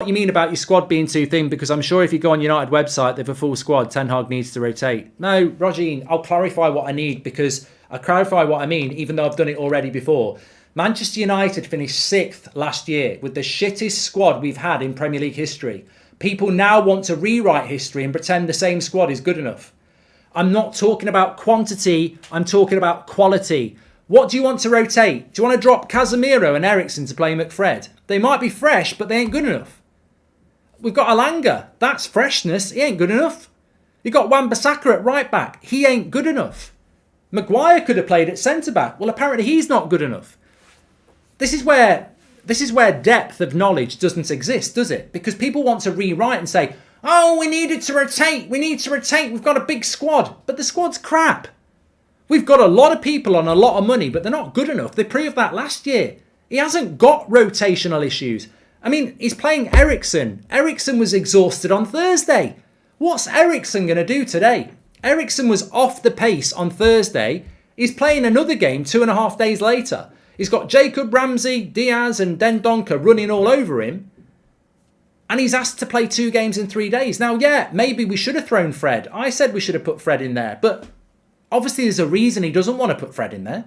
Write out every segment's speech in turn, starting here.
What you mean about your squad being too thin, because I'm sure if you go on United website, they've a full squad. Ten Hag needs to rotate. No, Rogine, I'll clarify what I need, because I clarify what I mean, even though I've done it already before. Manchester United finished 6th last year with the shittest squad we've had in Premier League history. People now want to rewrite history and pretend the same squad is good enough. I'm not talking about quantity, I'm talking about quality. What do you want to rotate? Do you want to drop Casemiro and Eriksen to play McFred? They might be fresh, but they ain't good enough. We've got Alanga. That's freshness. He ain't good enough. You've got Wan-Bissaka at right back. He ain't good enough. Maguire could have played at centre back. Well, apparently he's not good enough. This is where depth of knowledge doesn't exist, does it? Because people want to rewrite and say, oh, we needed to rotate. We need to rotate. We've got a big squad. But the squad's crap. We've got a lot of people on a lot of money, but they're not good enough. They proved that last year. He hasn't got rotational issues. I mean, he's playing Eriksen. Eriksen was exhausted on Thursday. What's Eriksen going to do today? Eriksen was off the pace on Thursday. He's playing another game 2.5 days later. He's got Jacob Ramsey, Diaz and Dendoncker running all over him. And he's asked to play 2 games in 3 days. Now, yeah, maybe we should have thrown Fred. I said we should have put Fred in there. But obviously there's a reason he doesn't want to put Fred in there.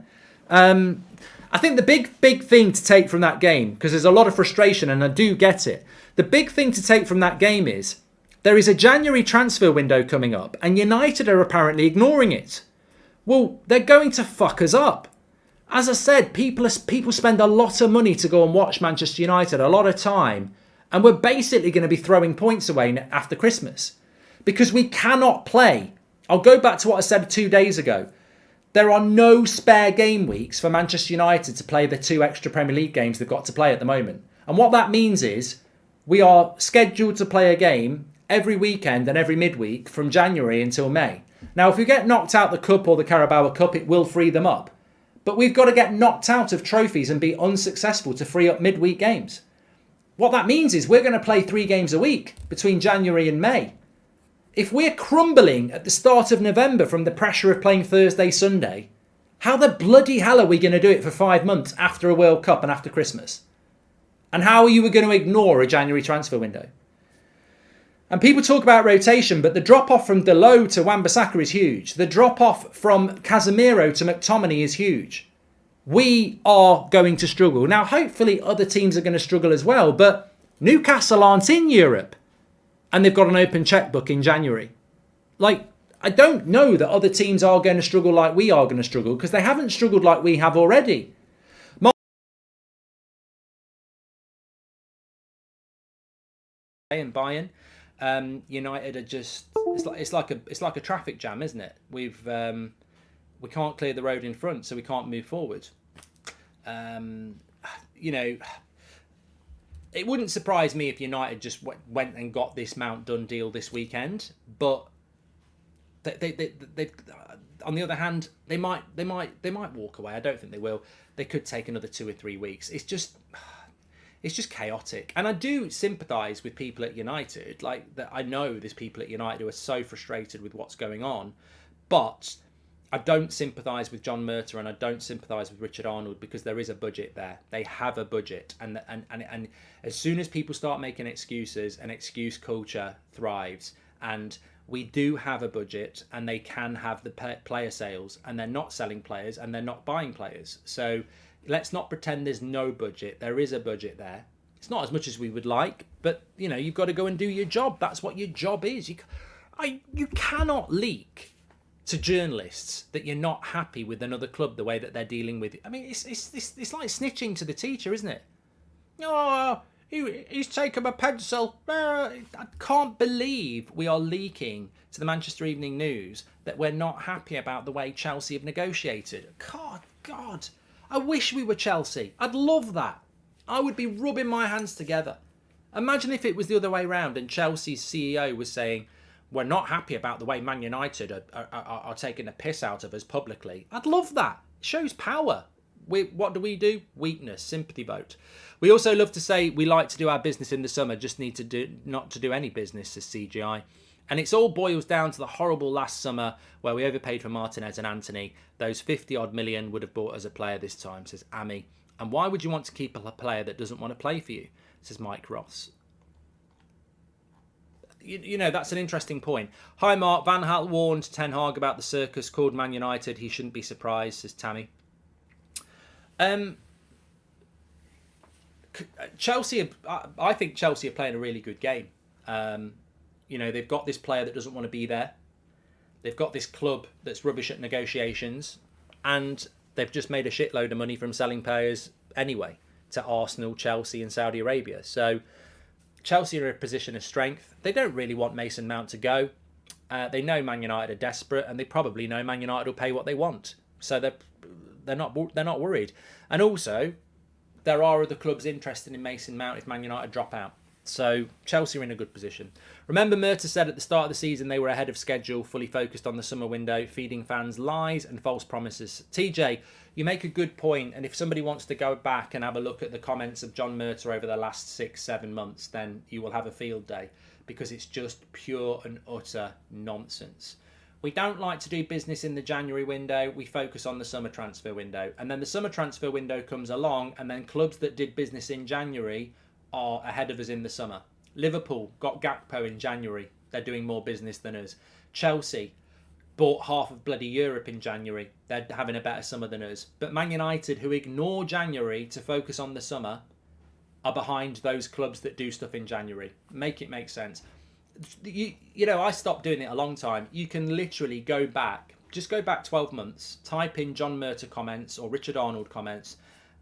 I think the big thing to take from that game, because there's a lot of frustration and I do get it. The big thing to take from that game is there is a January transfer window coming up and United are apparently ignoring it. Well, they're going to fuck us up. As I said, people spend a lot of money to go and watch Manchester United, a lot of time, and we're basically going to be throwing points away after Christmas because we cannot play. I'll go back to what I said 2 days ago. There are no spare game weeks for Manchester United to play the 2 extra Premier League games they've got to play at the moment. And what that means is we are scheduled to play a game every weekend and every midweek from January until May. Now, if we get knocked out the Cup or the Carabao Cup, it will free them up. But we've got to get knocked out of trophies and be unsuccessful to free up midweek games. What that means is we're going to play 3 games a week between January and May. If we're crumbling at the start of November from the pressure of playing Thursday, Sunday, how the bloody hell are we going to do it for 5 months after a World Cup and after Christmas? And how are you going to ignore a January transfer window? And people talk about rotation, but the drop-off from Dalot to Wan-Bissaka is huge. The drop-off from Casemiro to McTominay is huge. We are going to struggle. Now, hopefully other teams are going to struggle as well, but Newcastle aren't in Europe. And they've got an open checkbook in January. Like, I don't know that other teams are going to struggle like we are going to struggle because they haven't struggled like we have already. And Bayern, United are just it's like a traffic jam, isn't it? We can't clear the road in front, so we can't move forward. It wouldn't surprise me if United just went and got this Mount Done deal this weekend, but they on the other hand, they might walk away. I don't think they will. They could take another 2 or 3 weeks. It's just chaotic, and I do sympathise with people at United. Like that, I know there's people at United who are so frustrated with what's going on, but I don't sympathise with John Murtaugh and I don't sympathise with Richard Arnold because there is a budget there. They have a budget, and as soon as people start making excuses, an excuse culture thrives. And we do have a budget, and they can have the player sales, and they're not selling players and they're not buying players. So let's not pretend there's no budget. There is a budget there. It's not as much as we would like, but you've got to go and do your job. That's what your job is. You cannot leak to journalists that you're not happy with another club the way that they're dealing with it. I mean, it's like snitching to the teacher, isn't it? Oh, he's taken my pencil. I can't believe we are leaking to the Manchester Evening News that we're not happy about the way Chelsea have negotiated. God, I wish we were Chelsea. I'd love that. I would be rubbing my hands together. Imagine if it was the other way around and Chelsea's CEO was saying, we're not happy about the way Man United are taking the piss out of us publicly. I'd love that. It shows power. What do? Weakness, sympathy vote. We also love to say we like to do our business in the summer, just need to not to do any business, as CGI. And it's all boils down to the horrible last summer where we overpaid for Martinez and Anthony. Those 50-odd million would have bought us a player this time, says Amy. And why would you want to keep a player that doesn't want to play for you, says Mike Ross. that's an interesting point. Hi, Mark. Van Gaal warned Ten Hag about the circus called Man United. He shouldn't be surprised, says Tammy. Chelsea, I think Chelsea are playing a really good game. They've got this player that doesn't want to be there. They've got this club that's rubbish at negotiations, and they've just made a shitload of money from selling players anyway to Arsenal, Chelsea, and Saudi Arabia. So Chelsea are in a position of strength. They don't really want Mason Mount to go. They know Man United are desperate, and they probably know Man United will pay what they want. So they're not worried. And also, there are other clubs interested in Mason Mount if Man United drop out. So Chelsea are in a good position. Remember, Murta said at the start of the season they were ahead of schedule, fully focused on the summer window, feeding fans lies and false promises. TJ, you make a good point, and if somebody wants to go back and have a look at the comments of John Murta over the last 6-7 months, then you will have a field day, because it's just pure and utter nonsense. We don't like to do business in the January window. We focus on the summer transfer window. And then the summer transfer window comes along, and then clubs that did business in January are ahead of us in the summer. Liverpool got Gakpo in January. They're doing more business than us. Chelsea bought half of bloody Europe in January. They're having a better summer than us. But Man United, who ignore January to focus on the summer, are behind those clubs that do stuff in January. Make it make sense. I stopped doing it a long time. You can literally go back 12 months, type in John Murta comments or Richard Arnold comments,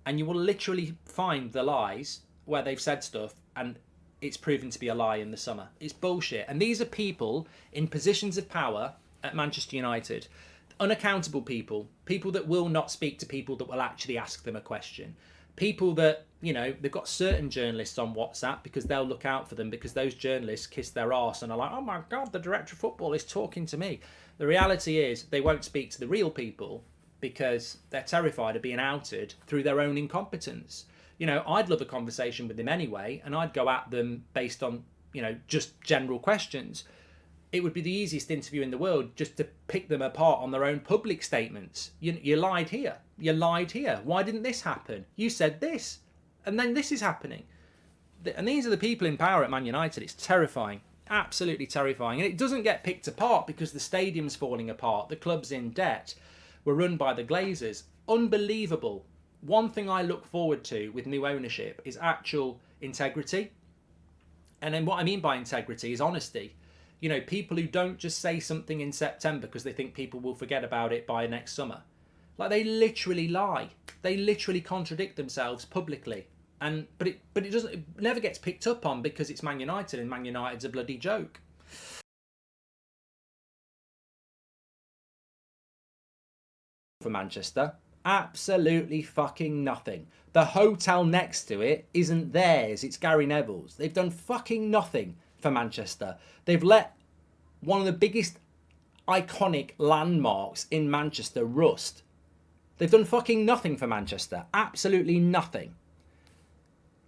and you will literally find the lies where they've said stuff and it's proven to be a lie in the summer. It's bullshit. And these are people in positions of power at Manchester United, unaccountable people that will not speak to people that will actually ask them a question. People that, they've got certain journalists on WhatsApp because they'll look out for them because those journalists kiss their arse and are like, oh my God, the director of football is talking to me. The reality is they won't speak to the real people because they're terrified of being outed through their own incompetence. I'd love a conversation with them anyway, and I'd go at them based on, just general questions. It would be the easiest interview in the world just to pick them apart on their own public statements. You lied here. You lied here. Why didn't this happen? You said this. And then this is happening. And these are the people in power at Man United. It's terrifying. Absolutely terrifying. And it doesn't get picked apart because the stadium's falling apart. The club's in debt. We're run by the Glazers. Unbelievable. One thing I look forward to with new ownership is actual integrity. And then what I mean by integrity is honesty. People who don't just say something in September because they think people will forget about it by next summer. Like, they literally lie. They literally contradict themselves publicly. But it never gets picked up on because it's Man United, and Man United's a bloody joke. For Manchester, absolutely fucking nothing. The hotel next to it isn't theirs, it's Gary Neville's. They've done fucking nothing for Manchester. They've let one of the biggest iconic landmarks in Manchester rust. They've done fucking nothing for Manchester. Absolutely nothing.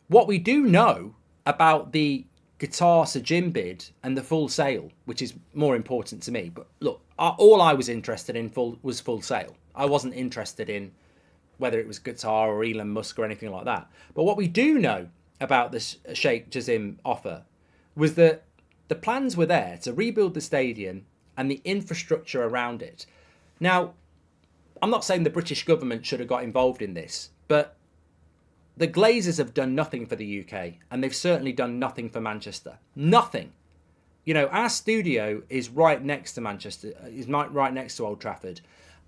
What we do know about the Qatar Sajim bid and the full sale, which is more important to me, but look, all I was interested in was full sale. I wasn't interested in whether it was Qatar or Elon Musk or anything like that. But what we do know about the Sheikh Jassim offer was that the plans were there to rebuild the stadium and the infrastructure around it. Now, I'm not saying the British government should have got involved in this, but the Glazers have done nothing for the UK, and they've certainly done nothing for Manchester. Nothing. Our studio is right next to Manchester, is right next to Old Trafford.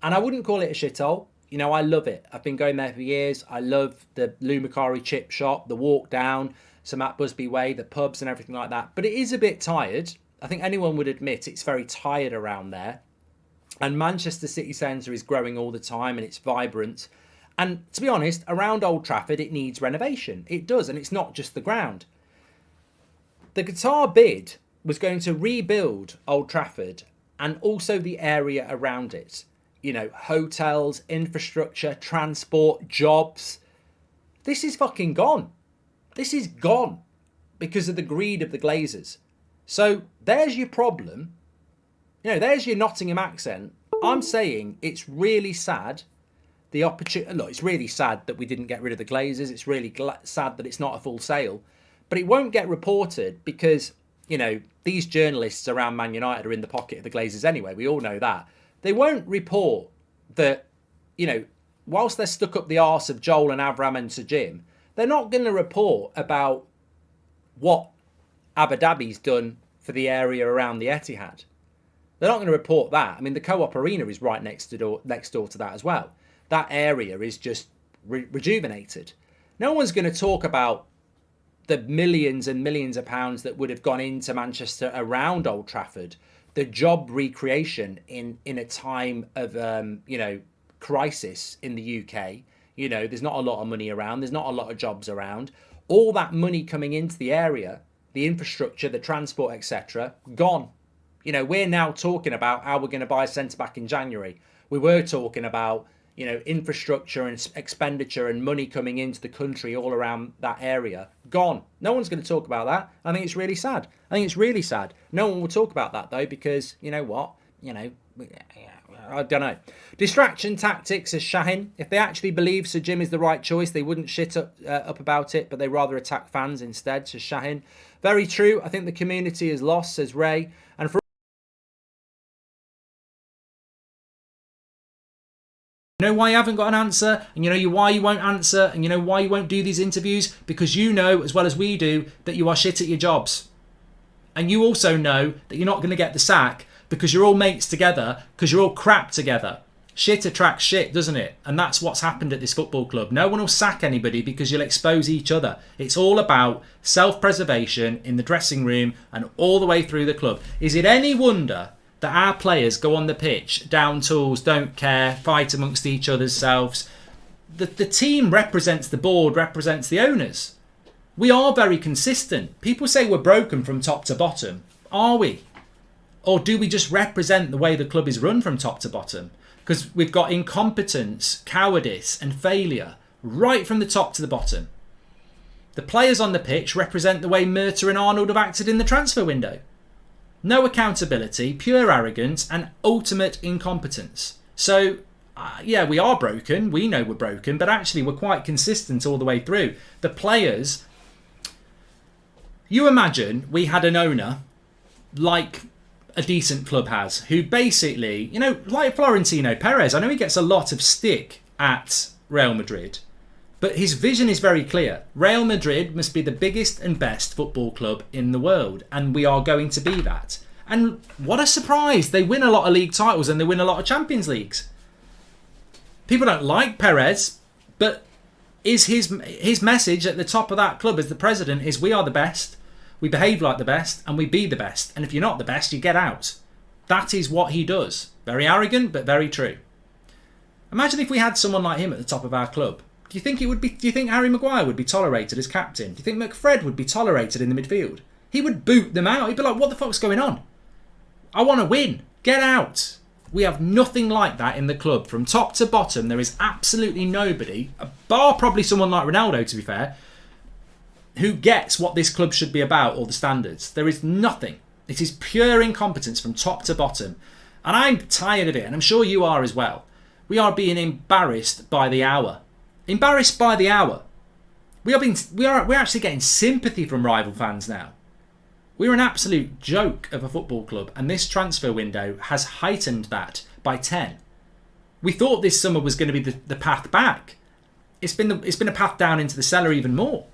And I wouldn't call it a shithole. I love it. I've been going there for years. I love the Lou Macari chip shop, the walk down, St Matt Busby Way, the pubs and everything like that. But it is a bit tired. I think anyone would admit it's very tired around there. And Manchester City Centre is growing all the time and it's vibrant. And to be honest, around Old Trafford, it needs renovation. It does, and it's not just the ground. The Qatar bid was going to rebuild Old Trafford and also the area around it. Hotels, infrastructure, transport, jobs. This is fucking gone. This is gone because of the greed of the Glazers. So there's your problem. There's your Nottingham accent. I'm saying it's really sad. It's really sad that we didn't get rid of the Glazers. It's really sad that it's not a full sale. But it won't get reported because these journalists around Man United are in the pocket of the Glazers anyway. We all know that. They won't report that, whilst they're stuck up the arse of Joel and Avram and Sir Jim, they're not going to report about what Abu Dhabi's done for the area around the Etihad. They're not going to report that. I mean, the Co-op Arena is right next door to that as well. That area is just rejuvenated. No one's going to talk about the millions and millions of pounds that would have gone into Manchester around Old Trafford, the job recreation in a time of, crisis in the UK. There's not a lot of money around. There's not a lot of jobs around. All that money coming into the area, the infrastructure, the transport, etc., gone. We're now talking about how we're going to buy a centre-back in January. We were talking about, infrastructure and expenditure and money coming into the country all around that area. Gone. No one's going to talk about that. I think it's really sad. No one will talk about that, though, because, you know what? I don't know. Distraction tactics, says Shahin. If they actually believe Sir Jim is the right choice, they wouldn't shit up about it, but they rather attack fans instead, says Shahin. Very true. I think the community is lost, says Ray. And for why you haven't got an answer, and why you won't answer, and why you won't do these interviews? Because as well as we do, that you are shit at your jobs. And you also know that you're not going to get the sack because you're all mates together, because you're all crap together. Shit attracts shit, doesn't it? And that's what's happened at this football club. No one will sack anybody because you'll expose each other. It's all about self-preservation in the dressing room and all the way through the club. Is it any wonder that our players go on the pitch, down tools, don't care, fight amongst each other's selves? The team represents the board, represents the owners. We are very consistent. People say we're broken from top to bottom. Are we? Or do we just represent the way the club is run from top to bottom? Because we've got incompetence, cowardice and failure right from the top to the bottom. The players on the pitch represent the way Murta and Arnold have acted in the transfer window. No accountability, pure arrogance and ultimate incompetence. So, we are broken. We know we're broken, but actually we're quite consistent all the way through. The players, you imagine we had an owner like a decent club has, who basically, like Florentino Perez. I know he gets a lot of stick at Real Madrid, but his vision is very clear. Real Madrid must be the biggest and best football club in the world, and we are going to be that. And what a surprise. They win a lot of league titles and they win a lot of Champions Leagues. People don't like Perez, but is his message at the top of that club as the president is we are the best, we behave like the best, and we be the best. And if you're not the best, you get out. That is what he does. Very arrogant, but very true. Imagine if we had someone like him at the top of our club. Do you think Harry Maguire would be tolerated as captain? Do you think McFred would be tolerated in the midfield? He would boot them out. He'd be like, what the fuck's going on? I want to win. Get out. We have nothing like that in the club. From top to bottom, there is absolutely nobody, bar probably someone like Ronaldo, to be fair, who gets what this club should be about or the standards. There is nothing. It is pure incompetence from top to bottom. And I'm tired of it, and I'm sure you are as well. We are being embarrassed by the hour. Embarrassed by the hour. We're actually getting sympathy from rival fans now. We're an absolute joke of a football club, and this transfer window has heightened that by 10. We thought this summer was going to be the path back. It's been a path down into the cellar even more.